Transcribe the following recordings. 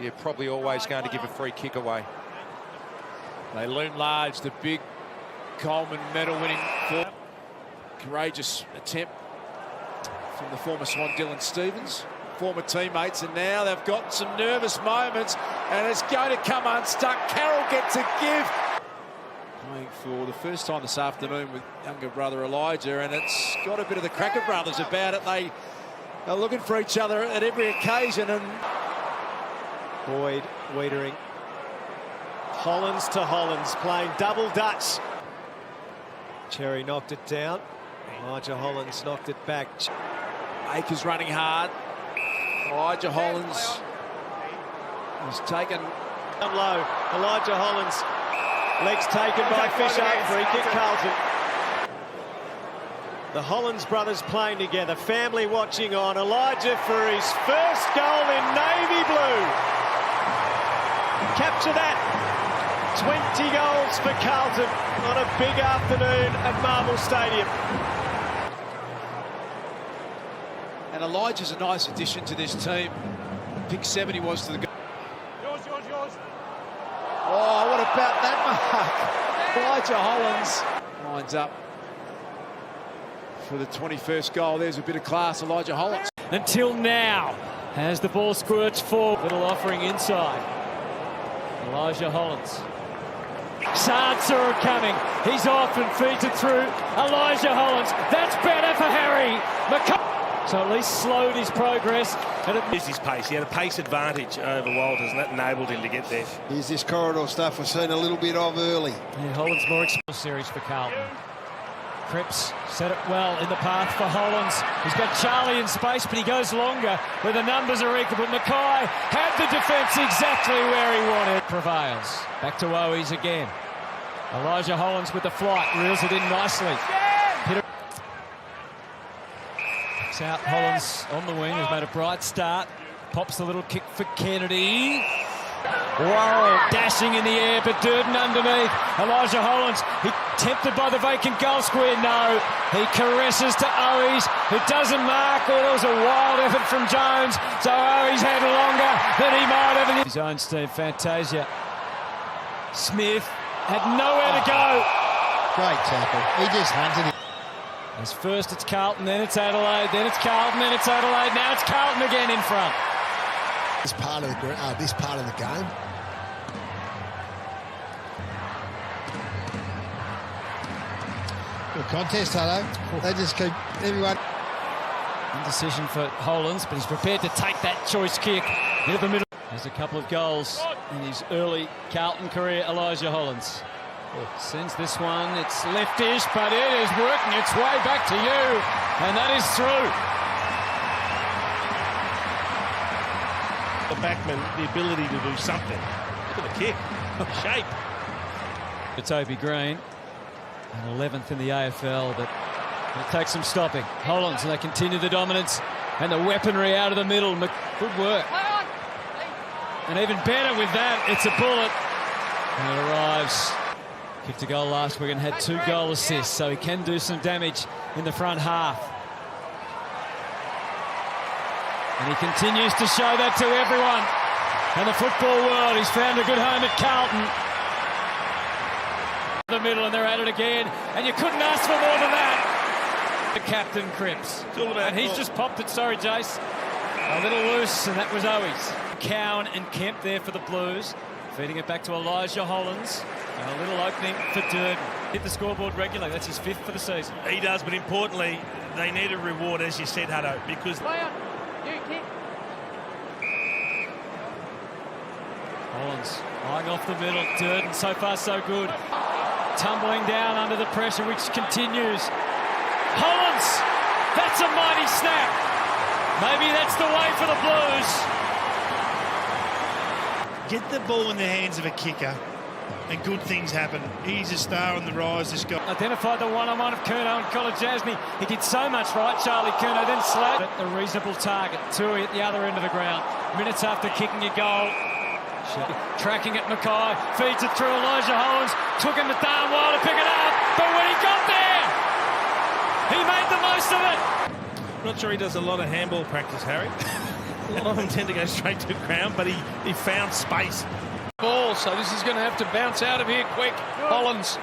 you're probably always going to give a free kick away. They loom large, the big Coleman medal-winning courageous attempt from the former Swan Dylan Stevens. Former teammates, and now they've got some nervous moments, and it's going to come unstuck. Carroll gets a give. Playing for the first time this afternoon with younger brother Elijah, and it's got a bit of the Cracker brothers about it. They are looking for each other at every occasion. And Boyd, Wiedering. Hollands to Hollands, playing double Dutch. Cherry knocked it down. Elijah Hollands knocked it back. Akers running hard. Elijah Hollands was taken down low. Elijah Hollands, legs taken by Fisher. Free kick, Carlton. The Hollands brothers playing together. Family watching on. Elijah for his first goal in navy blue. Capture that. 20 goals for Carlton on a big afternoon at Marvel Stadium. And Elijah's a nice addition to this team. Pick 7 he was to the goal. Yours. Oh, what about that mark? Elijah Hollands lines up for the 21st goal. There's a bit of class, Elijah Hollands. Until now, as the ball squirts forward. Little offering inside. Elijah Hollands. Sard saw it coming. He's off and feeds it through. Elijah Hollands. That's better for Harry. So at least slowed his progress. Here's his pace. He had a pace advantage over Walters, and that enabled him to get there. Here's this corridor stuff we've seen a little bit of early. Yeah, Hollands more exposed series for Carlton. Cripps set it well in the path for Hollands. He's got Charlie in space, but he goes longer where the numbers are equal. But Mackay had the defence exactly where he wanted. Prevails. Back to Owies again. Elijah Hollands with the flight. Reels it in nicely. It's out. Hollands on the wing. Has made a bright start. Pops the little kick for Kennedy. Worrell dashing in the air, but Durden underneath. Elijah Hollands, he tempted by the vacant goal square. No, he caresses to Owies, who doesn't mark. Oh, there was a wild effort from Jones, so Owies had longer than he might have. His own team, Fantasia. Smith had nowhere to go. Great tackle. He just hunted him. As first it's Carlton, then it's Adelaide, then it's Carlton, then it's Adelaide. Now it's Carlton again in front. This part of the game. Good contest, hello. They just keep everyone. Indecision for Hollands, but he's prepared to take that choice kick into the middle. There's a couple of goals in his early Carlton career, Elijah Hollands. Sends this one, it's leftish, but it is working its way back to you, and that is through. The backman, the ability to do something. Look at the kick, shape. To Toby Green, and 11th in the AFL, but it takes some stopping. Hollands, and they continue the dominance, and the weaponry out of the middle. Good work. And even better with that, it's a bullet. And it arrives. Kicked a goal last week and had 2 goal assists, so he can do some damage in the front half. And he continues to show that to everyone. And the football world, he's found a good home at Carlton. The middle, and they're at it again. And you couldn't ask for more than that. The captain, Cripps. And he's just popped it. Sorry, Jace. A little loose, and that was Owies. Cowan and Kemp there for the Blues. Feeding it back to Elijah Hollands. And a little opening for Durden. Hit the scoreboard regularly. That's his 5th for the season. He does, but importantly, they need a reward, as you said, Hutto, because... Hollands eyeing off the middle. Durden, so far so good. Tumbling down under the pressure, which continues. Hollands! That's a mighty snap. Maybe that's the way for the Blues. Get the ball in the hands of a kicker and good things happen. He's a star on the rise, this guy. Identified the one-on-one of Curnow and Kolodjasny. He did so much right, Charlie Curnow, then slapped a reasonable target. Tui at the other end of the ground. Minutes after kicking a goal. Tracking it, Mackay, feeds it through Elijah Hollands, took him to darn while to pick it up, but when he got there, he made the most of it. I'm not sure he does a lot of handball practice, Harry. A lot of them tend to go straight to the ground, but he found space. Ball, so this is going to have to bounce out of here quick. Hollands,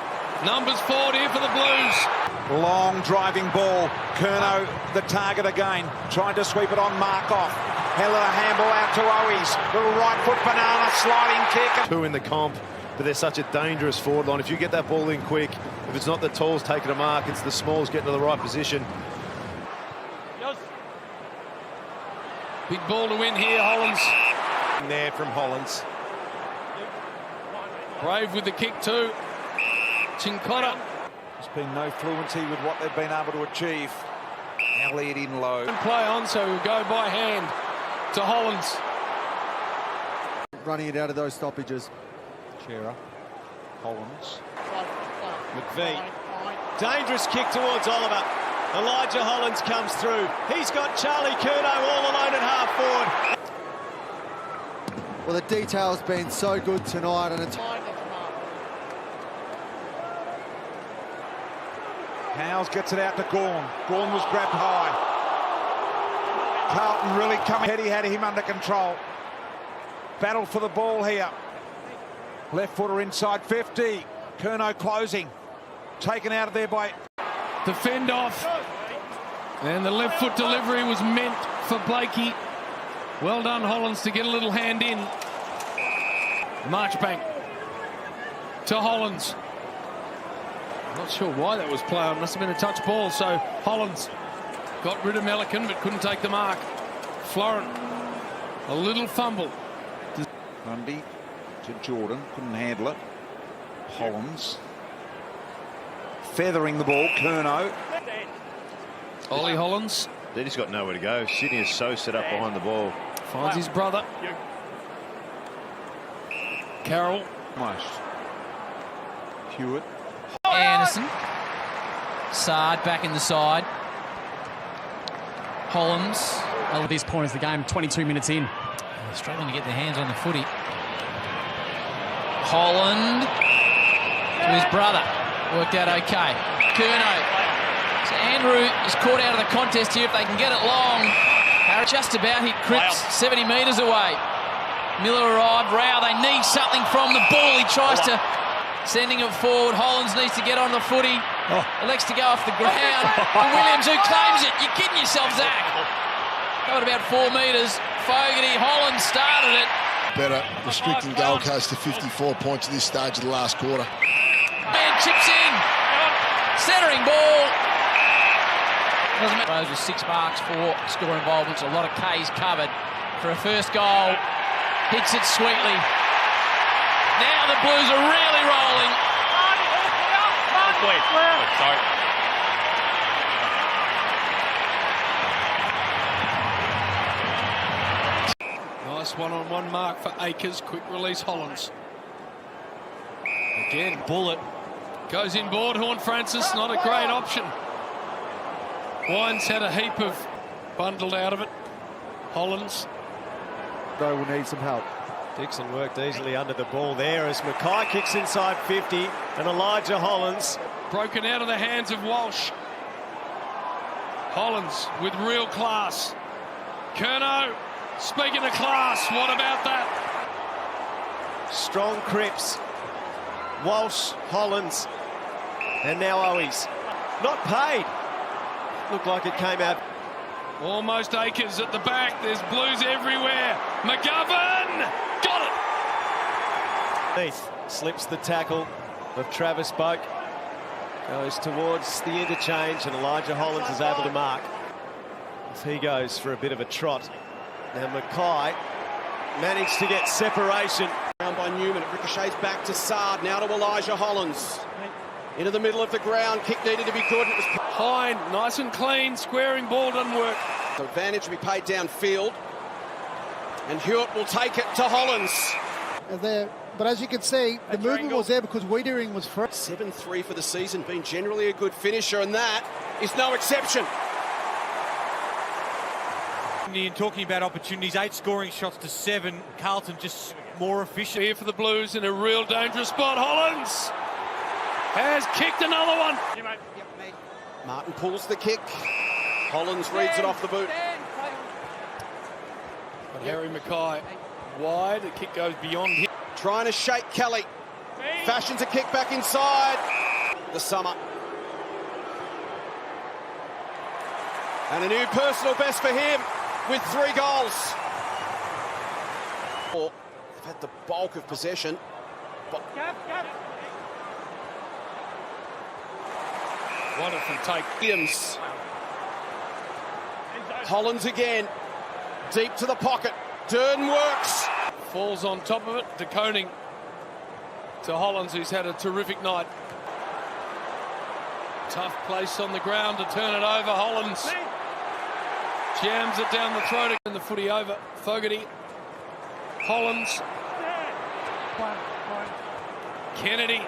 numbers forward here for the Blues. Long driving ball. Curnow, the target again, trying to sweep it on Markoff. Held a handball out to Owies. Little right foot banana sliding kick. Two in the comp, but they're such a dangerous forward line. If you get that ball in quick, if it's not the talls taking a mark, it's the smalls getting to the right position. Big ball to win here, Hollands. There from Hollands. Brave with the kick too. Cincotta. There's been no fluency with what they've been able to achieve. Now lead in low. Play on, so we'll go by hand to Hollands. Running it out of those stoppages. Shearer. Hollands. McVeigh. Dangerous kick towards Oliver. Elijah Hollands comes through. He's got Charlie Curnow all alone at half forward. Well, the detail's been so good tonight, and it's... Howes gets it out to Gawn. Gawn was grabbed high. Carlton really coming. Teddy had him under control. Battle for the ball here. Left footer inside 50. Curnow closing. Taken out of there by... The fend off. And the left foot delivery was meant for Blakey. Well done, Hollands, to get a little hand in. Marchbank to Hollands. Not sure why that was play on. Must have been a touch ball. So Hollands got rid of Melican but couldn't take the mark. Florent, a little fumble. Grundy to Jordan, couldn't handle it. Hollands feathering the ball. Curnow. Ollie Hollands. They just got nowhere to go. Sydney is so set up behind the ball. Finds his brother. Carroll. Almost. Hewitt. Anderson. Sard back in the side. Hollands. At this point of the game, 22 minutes in. Struggling to get their hands on the footy. Holland to his brother. Worked out okay. Curnow. So Andrew is caught out of the contest here if they can get it long. Just about hit Cripps 70 metres away. Miller arrived. Rao, they need something from the ball. He tries to sending it forward. Hollands needs to get on the footy. Elects to go off the ground. And Williams who claims it. You're kidding yourself, Zach. Got about 4 metres. Fogarty, Hollands started it. Better restricting Gold Coast to 54 points at this stage of the last quarter. Man chips in. Centering ball. Those with 6 marks for score involvements. A lot of K's covered for a first goal. Hits it sweetly. Now the Blues are really rolling. Sorry. Nice one-on-one mark for Akers. Quick release Hollands. Again, Bullet goes inboard. Horne-Francis, not a great option. Wines had a heap of bundled out of it. Hollands. They will need some help. Dixon worked easily under the ball there as Mackay kicks inside 50 and Elijah Hollands. Broken out of the hands of Walsh. Hollands with real class. Curnow, speaking of class, what about that? Strong Cripps. Walsh, Hollands, and now Owies. Not paid. Looked like it came out. Almost Akers at the back. There's Blues everywhere. McGovern got it. Heath slips the tackle of Travis Boak. Goes towards the interchange and Elijah Hollands is able to mark. As he goes for a bit of a trot. Now Mackay managed to get separation. Down by Newman. It ricochets back to Sard. Now to Elijah Hollands. Into the middle of the ground. Kick needed to be good. It was Hine, nice and clean. Squaring ball doesn't work. the advantage to be paid downfield. And Hewitt will take it to Hollands. There, but as you can see, the movement was there because Wiedering was free. 7-3 for the season. Been generally a good finisher, and that is no exception. And talking about opportunities, 8 scoring shots to 7. Carlton just more efficient. Here for the Blues in a real dangerous spot. Hollands has kicked another one. Martin pulls the kick. Hollands reads it off the boot. But Harry Mackay wide. The kick goes beyond him. Trying to shake Kelly. Fashions a kick back inside. The summer. And a new personal best for him with 3 goals. They've had the bulk of possession. Wonderful take. Williams. Hollands again. Deep to the pocket. Durden works. Falls on top of it. De Koning to Hollands, who's had a terrific night. Tough place on the ground to turn it over. Hollands jams it down the throat and the footy over. Fogarty. Hollands. Kennedy.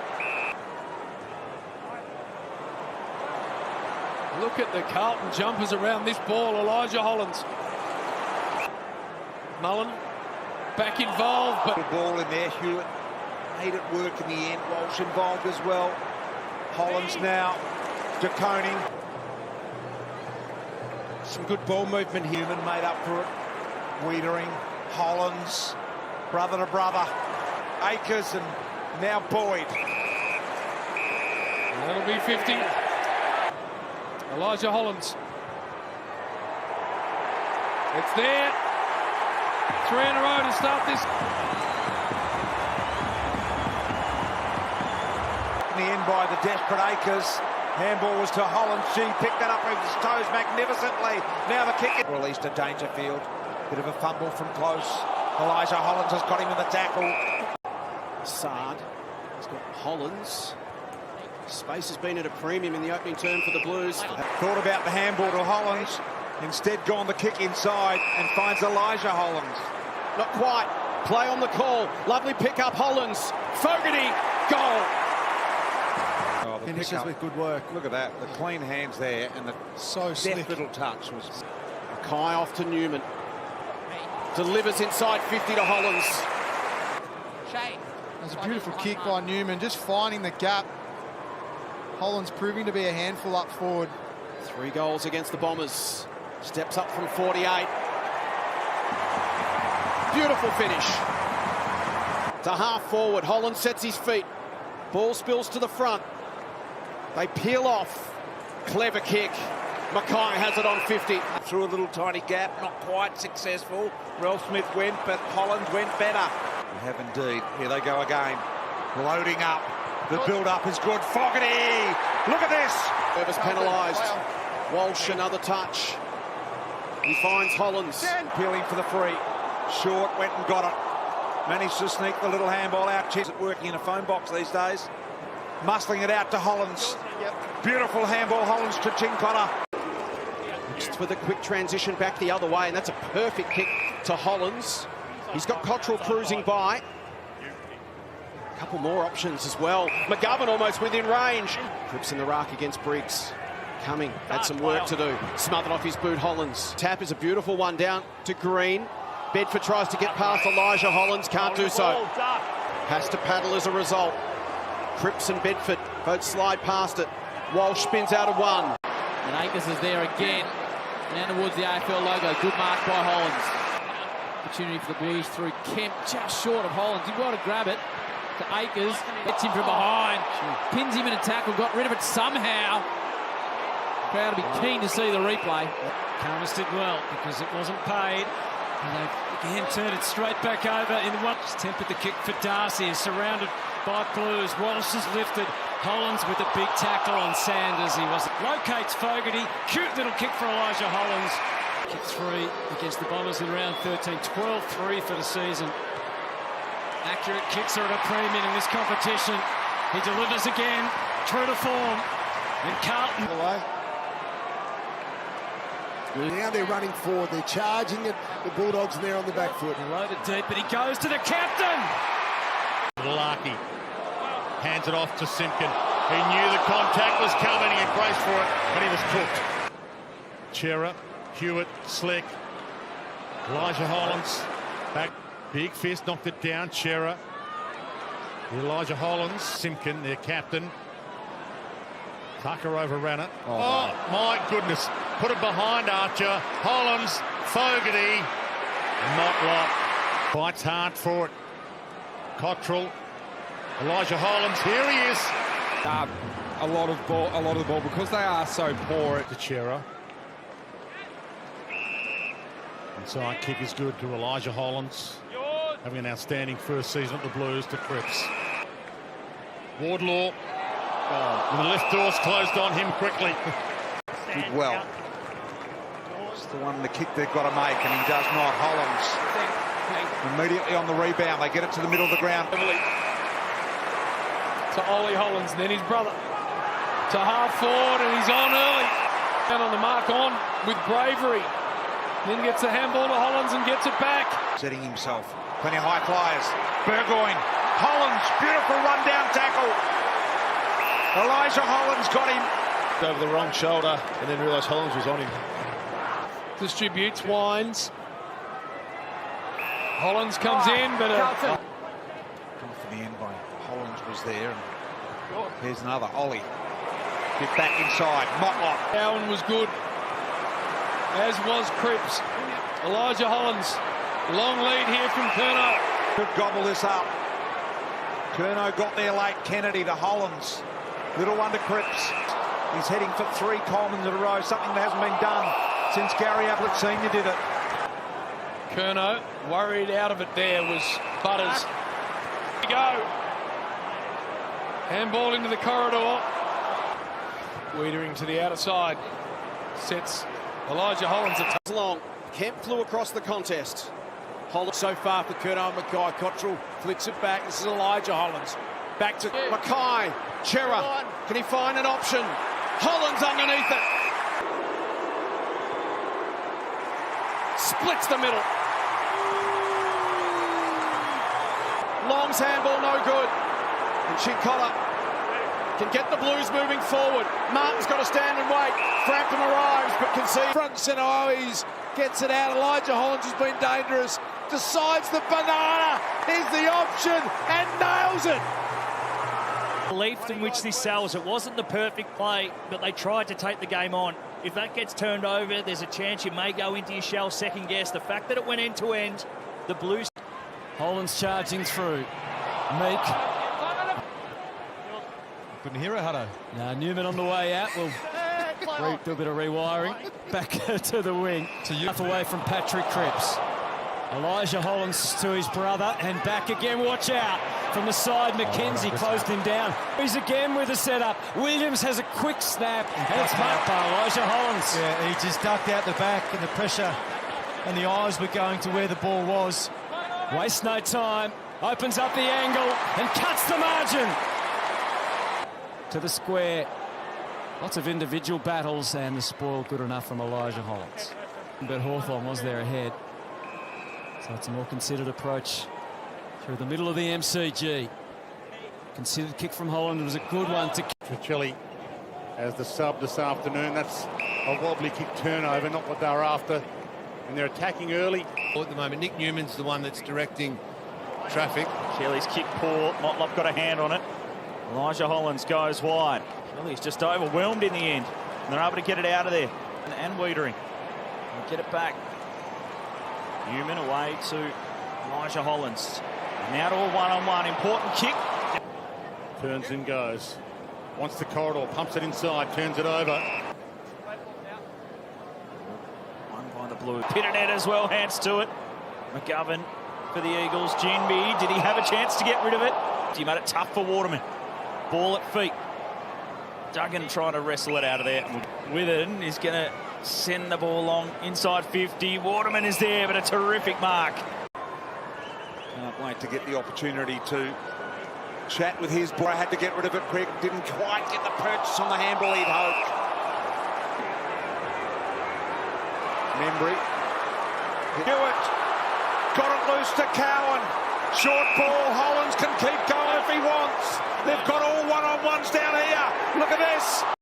Look at the Carlton jumpers around this ball. Elijah Hollands. Mullen back involved, but the ball in there. Hewitt made it work in the end. Walsh involved as well. Hollands now. De Koning. Some good ball movement. Human made up for it. Wiedering. Hollands. Brother to brother. Akers and now Boyd. That'll be 50. Elijah Hollands. It's there. 3 in a row to start this. In the end by the desperate Akers. Handball was to Hollands. She picked that up with his toes magnificently. Now the kick. Released to Dangerfield. Bit of a fumble from close. Elijah Hollands has got him in the tackle. Sard has got Hollands. Space has been at a premium in the opening term for the Blues. Thought about the handball to Hollands. Instead gone the kick inside and finds Elijah Hollands. Not quite. Play on the call. Lovely pick up Hollands. Fogarty. Goal. Oh, finishes with good work. Look at that. The clean hands there and the so slick little touch was. Mackay off to Newman. Delivers inside 50 to Hollands. That's a beautiful kick by Newman, just finding the gap. Hollands proving to be a handful up forward. 3 goals against the Bombers. Steps up from 48. Beautiful finish. To half forward. Hollands sets his feet. Ball spills to the front. They peel off. Clever kick. Mackay has it on 50. Through a little tiny gap, not quite successful. Ralph Smith went, but Hollands went better. We have indeed. Here they go again. Loading up. The build-up is good. Fogarty! Look at this! Service penalised. Walsh, another touch. He finds Hollands. Peeling for the free. Short, went and got it. Managed to sneak the little handball out. She's working in a phone box these days. Muscling it out to Hollands. Beautiful handball, Hollands to Chincotta. Just with a quick transition back the other way, and that's a perfect kick to Hollands. He's got Cottrell cruising by. A couple more options as well. McGovern almost within range. Cripps in the ruck against Briggs. Coming, had some work to do. Smothered off his boot, Hollands. Tap is a beautiful one down to Green. Bedford tries to get past Elijah Hollands, can't do so. Has to paddle as a result. Cripps and Bedford both slide past it. Walsh spins out of one. And Akers is there again. Down towards the AFL logo. Good mark by Hollands. Opportunity for the Blues through Kemp, just short of Hollands. You've got to grab it to Akers. Gets him from behind. Pins him in a tackle. Got rid of it somehow. Crowd will be keen to see the replay. Carlton did well because it wasn't paid. And they again turned it straight back over in the one. Just tempered the kick for Darcy. Is surrounded by Blues. Walsh is lifted. Hollands with a big tackle on Sanders. He was locates Fogarty. Cute little kick for Elijah Hollands. Kick 3 against the Bombers in round 13. 12-3 for the season. Accurate kicks are at a premium in this competition. He delivers again. True to form. And Carlton. Now they're running forward. They're charging it. The Bulldogs are there on the back foot. Loaded deep, but he goes to the captain. Larky hands it off to Simpkin. He knew the contact was coming. He had braced for it, but he was cooked. Chera, Hewitt, Slick. Elijah Hollands back. Big fist knocked it down. Chera. Elijah Hollands. Simpkin, their captain. Tucker overran it. Oh, my goodness. Put it behind Archer. Hollands, Fogarty. Motlop fights hard for it. Cottrell, Elijah Hollands, here he is. A lot of the ball because they are so poor. To Chera. Inside kick is good to Elijah Hollands. Having an outstanding first season at the Blues to Cripps. Wardlaw. And the left door's closed on him quickly. Did well. It's the one, the kick they've got to make, and he does not. Hollands immediately on the rebound. They get it to the middle of the ground. To Ollie Hollands, then his brother. To half forward, and he's on early. Down on the mark, on with bravery. Then gets the handball to Hollands and gets it back. Setting himself. Plenty of high flyers. Burgoyne. Hollands, beautiful run-down tackle. Elijah Hollands got him. Over the wrong shoulder and then realised Hollands was on him. Distributes, winds. Hollands comes in, but... Gone for the end by Hollands was there. And here's another. Ollie. Get back inside. Motlop. Cowan was good, as was Cripps. Elijah Hollands. Long lead here from Curnow. Could gobble this up. Curnow got there late. Kennedy to Hollands. Little one to Cripps. He's heading for 3 Colemans in a row, something that hasn't been done since Gary Ablett Sr. did it. Curnow worried out of it there was Butters. Here we go. Handball into the corridor. Wiedering to the outer side. Sets Elijah Hollands a touch long. Kemp flew across the contest. Hollands so far for Curnow and Mackay. Cottrell flicks it back. This is Elijah Hollands. Back to Mackay. Chera. Can he find an option? Hollands underneath it. Splits the middle. Long's handball, no good. And Chincola can get the Blues moving forward. Martin's got to stand and wait. Frampton arrives, but concedes. Front centre, Owies gets it out. Elijah Hollands has been dangerous. Decides the banana is the option and nails it. Belief in which this sells. It wasn't the perfect play, but they tried to take the game on. If that gets turned over, there's a chance you may go into your shell second guess. The fact that it went end to end, the Blues. Hollands charging through. Meek. Couldn't hear it, Hutto. Now Newman on the way out. We'll do a bit of rewiring. Back to the wing. Half away from Patrick Cripps. Elijah Hollands to his brother and back again. Watch out from the side. McKenzie closed him down. He's again with a setup. Williams has a quick snap and it's marked by Elijah Hollands. Yeah, he just ducked out the back and the pressure and the eyes were going to where the ball was. Wastes no time. Opens up the angle and cuts the margin. To the square. Lots of individual battles and the spoil good enough from Elijah Hollands. But Hawthorn was there ahead. So it's a more considered approach through the middle of the MCG. Considered kick from Holland. It was a good one to... Chili as the sub this afternoon. That's a wobbly kick turnover, not what they were after. And they're attacking early. At the moment, Nick Newman's the one that's directing traffic. Kelly's kick poor. Motlop got a hand on it. Elijah Hollands goes wide. Kelly's just overwhelmed in the end. And they're able to get it out of there. And Wiedering. Get it back. Newman away to Elijah Hollands. Now to a one-on-one. Important kick. Turns and goes. Wants the corridor. Pumps it inside. Turns it over. One by the Blue. Pitted it as well. Hands to it. McGovern for the Eagles. Ginby. Did he have a chance to get rid of it? He made it tough for Waterman. Ball at feet. Duggan trying to wrestle it out of there. Witherden is going to send the ball long inside 50. Waterman is there, but a terrific mark. Can't wait to get the opportunity to chat with his boy. Had to get rid of it quick. Didn't quite get the purchase on the handball he'd hoped. Membry. Hewitt. Got it loose to Cowan. Short ball. Hollands can keep going if he wants. They've got all one-on-ones down here. Look at this.